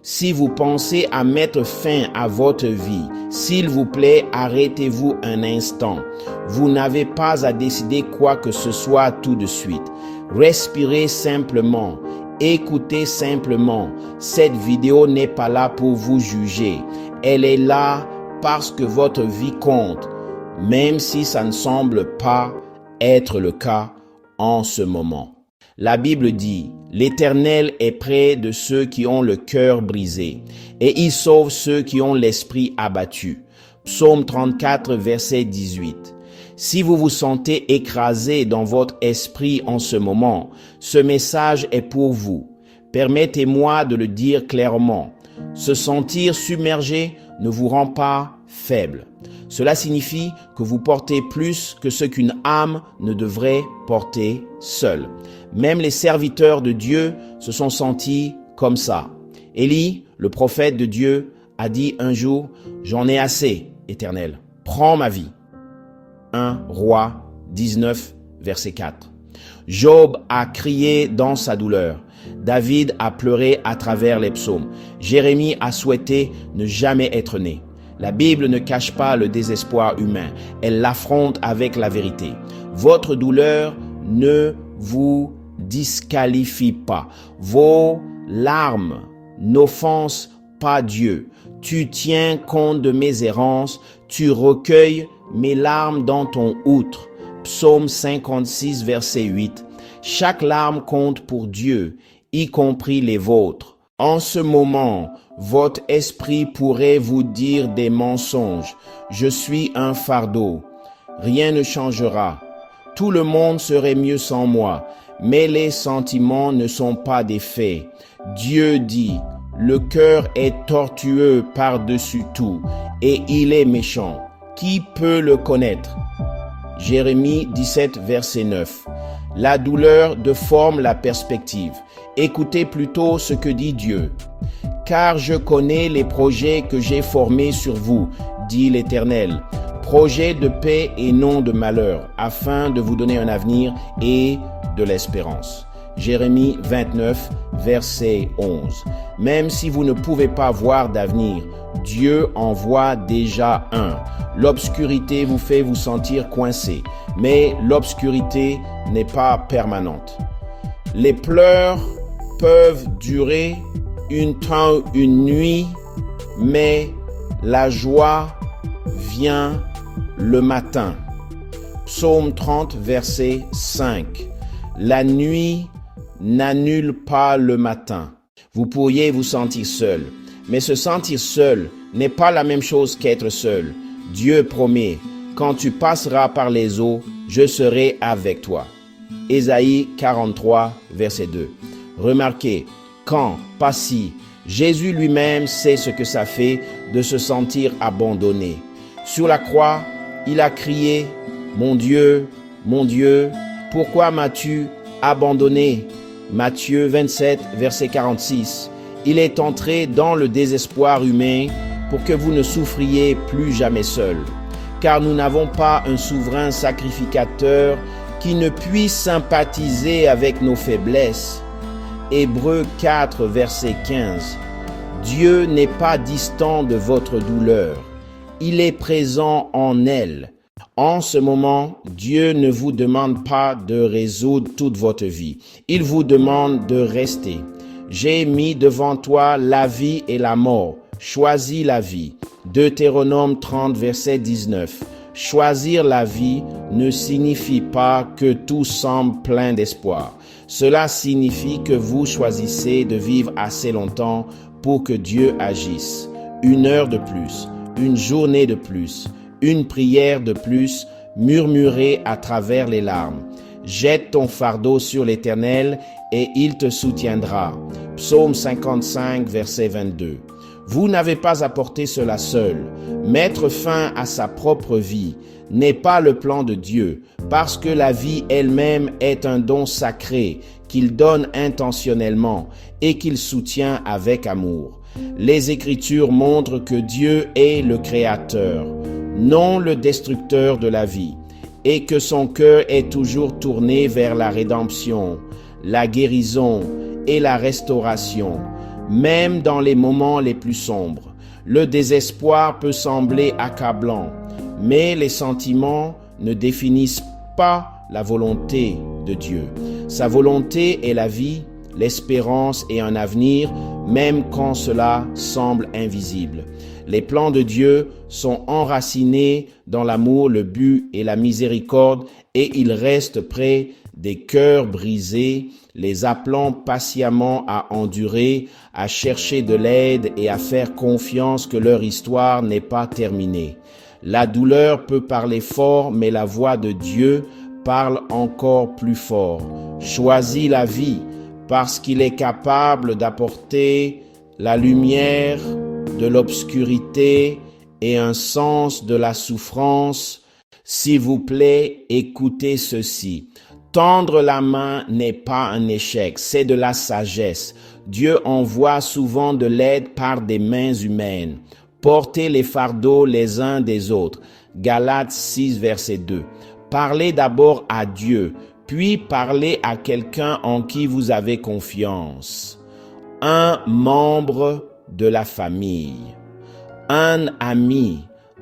Si vous pensez à mettre fin à votre vie, s'il vous plaît, arrêtez-vous un instant. Vous n'avez pas à décider quoi que ce soit tout de suite. Respirez simplement. Écoutez simplement. Cette vidéo n'est pas là pour vous juger. Elle est là parce que votre vie compte, même si ça ne semble pas être le cas en ce moment. La Bible dit, l'Éternel est près de ceux qui ont le cœur brisé et il sauve ceux qui ont l'esprit abattu. Psaume 34, verset 18. Si vous vous sentez écrasé dans votre esprit en ce moment, ce message est pour vous. Permettez-moi de le dire clairement. Se sentir submergé ne vous rend pas faible. Cela signifie que vous portez plus que ce qu'une âme ne devrait porter seule. Même les serviteurs de Dieu se sont sentis comme ça. Élie, le prophète de Dieu, a dit un jour, « J'en ai assez, Éternel, prends ma vie. » 1 Roi 19, verset 4. Job a crié dans sa douleur. David a pleuré à travers les psaumes. Jérémie a souhaité ne jamais être né. La Bible ne cache pas le désespoir humain, elle l'affronte avec la vérité. Votre douleur ne vous disqualifie pas. Vos larmes n'offensent pas Dieu. Tu tiens compte de mes errances, tu recueilles mes larmes dans ton outre. Psaume 56, verset 8. Chaque larme compte pour Dieu, y compris les vôtres. En ce moment, votre esprit pourrait vous dire des mensonges. Je suis un fardeau. Rien ne changera. Tout le monde serait mieux sans moi. Mais les sentiments ne sont pas des faits. Dieu dit, le cœur est tortueux par-dessus tout et il est méchant. Qui peut le connaître? Jérémie 17, verset 9. La douleur déforme la perspective. Écoutez plutôt ce que dit Dieu. Car je connais les projets que j'ai formés sur vous, dit l'Éternel. Projets de paix et non de malheur, afin de vous donner un avenir et de l'espérance. Jérémie 29, verset 11. Même si vous ne pouvez pas voir d'avenir, Dieu en voit déjà un. L'obscurité vous fait vous sentir coincé, mais l'obscurité n'est pas permanente. Les pleurs peuvent durer une nuit, mais la joie vient le matin. Psaume 30, verset 5. La nuit n'annule pas le matin. Vous pourriez vous sentir seul, mais se sentir seul n'est pas la même chose qu'être seul. Dieu promet, quand tu passeras par les eaux, je serai avec toi. Ésaïe 43, verset 2. Remarquez, quand, pas si, Jésus lui-même sait ce que ça fait de se sentir abandonné. Sur la croix, il a crié, « Mon Dieu, pourquoi m'as-tu abandonné ?» Matthieu 27, verset 46. Il est entré dans le désespoir humain pour que vous ne souffriez plus jamais seul. Car nous n'avons pas un souverain sacrificateur qui ne puisse sympathiser avec nos faiblesses. Hébreux 4, verset 15. Dieu n'est pas distant de votre douleur. Il est présent en elle. En ce moment, Dieu ne vous demande pas de résoudre toute votre vie. Il vous demande de rester. J'ai mis devant toi la vie et la mort. Choisis la vie. Deutéronome 30, verset 19. Choisir la vie ne signifie pas que tout semble plein d'espoir. Cela signifie que vous choisissez de vivre assez longtemps pour que Dieu agisse. 1 heure de plus, une journée de plus, une prière de plus, murmurée à travers les larmes. Jette ton fardeau sur l'Éternel et il te soutiendra. Psaume 55, verset 22. Vous n'avez pas à porter cela seul. Mettre fin à sa propre vie n'est pas le plan de Dieu, parce que la vie elle-même est un don sacré qu'il donne intentionnellement et qu'il soutient avec amour. Les Écritures montrent que Dieu est le Créateur, non le destructeur de la vie, et que son cœur est toujours tourné vers la rédemption, la guérison et la restauration. même dans les moments les plus sombres. Le désespoir peut sembler accablant, mais les sentiments ne définissent pas la volonté de Dieu. Sa volonté est la vie, l'espérance et un avenir, même quand cela semble invisible. Les plans de Dieu sont enracinés dans l'amour, le but et la miséricorde, et il reste près des cœurs brisés, les appelant patiemment à endurer, à chercher de l'aide et à faire confiance que leur histoire n'est pas terminée. La douleur peut parler fort, mais la voix de Dieu parle encore plus fort. Choisis la vie parce qu'il est capable d'apporter la lumière de l'obscurité et un sens de la souffrance. S'il vous plaît, écoutez ceci. Tendre la main n'est pas un échec, c'est de la sagesse. Dieu envoie souvent de l'aide par des mains humaines. Portez les fardeaux les uns des autres. Galates 6, verset 2. Parlez d'abord à Dieu, puis parlez à quelqu'un en qui vous avez confiance. Un membre de la famille, un ami,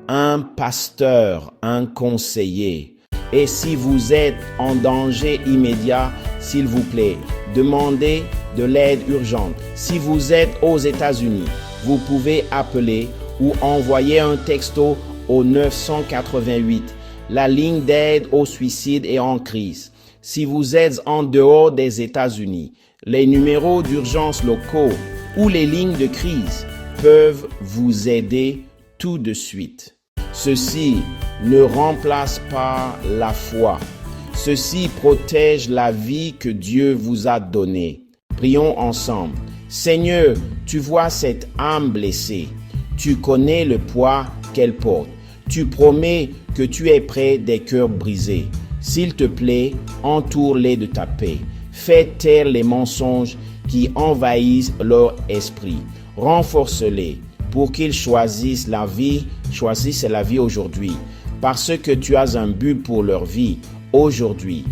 un pasteur, un conseiller. Et si vous êtes en danger immédiat, s'il vous plaît, demandez de l'aide urgente. Si vous êtes aux États-Unis, vous pouvez appeler ou envoyer un texto au 988, la ligne d'aide au suicide et en crise. Si vous êtes en dehors des États-Unis, les numéros d'urgence locaux ou les lignes de crise peuvent vous aider tout de suite. Ceci ne remplace pas la foi. Ceci protège la vie que Dieu vous a donnée. Prions ensemble. Seigneur, tu vois cette âme blessée. Tu connais le poids qu'elle porte. Tu promets que tu es près des cœurs brisés. S'il te plaît, entoure-les de ta paix. Fais taire les mensonges qui envahissent leur esprit. Renforce-les pour qu'ils choisissent la vie aujourd'hui, parce que tu as un but pour leur vie aujourd'hui.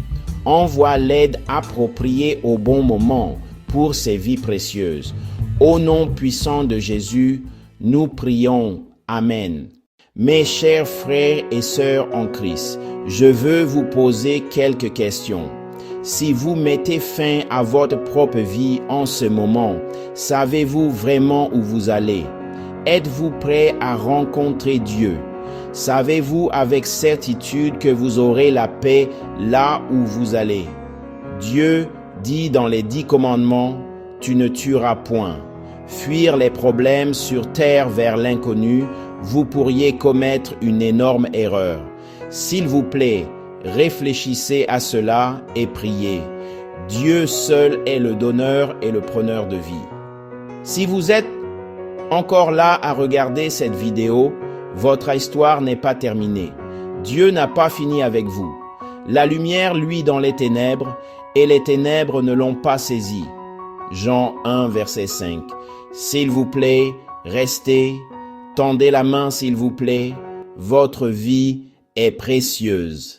Envoie l'aide appropriée au bon moment pour ces vies précieuses. Au nom puissant de Jésus, nous prions. Amen. Mes chers frères et sœurs en Christ, je veux vous poser quelques questions. Si vous mettez fin à votre propre vie en ce moment, savez-vous vraiment où vous allez? Êtes-vous prêt à rencontrer Dieu? Savez-vous avec certitude que vous aurez la paix là où vous allez? Dieu dit dans les 10 commandements, « Tu ne tueras point ». Fuir les problèmes sur terre vers l'inconnu, vous pourriez commettre une énorme erreur. S'il vous plaît, réfléchissez à cela et priez. Dieu seul est le donneur et le preneur de vie. Si vous êtes encore là à regarder cette vidéo, votre histoire n'est pas terminée. Dieu n'a pas fini avec vous. La lumière luit dans les ténèbres et les ténèbres ne l'ont pas saisi. Jean 1, verset 5. S'il vous plaît, restez, tendez la main s'il vous plaît, votre vie est précieuse.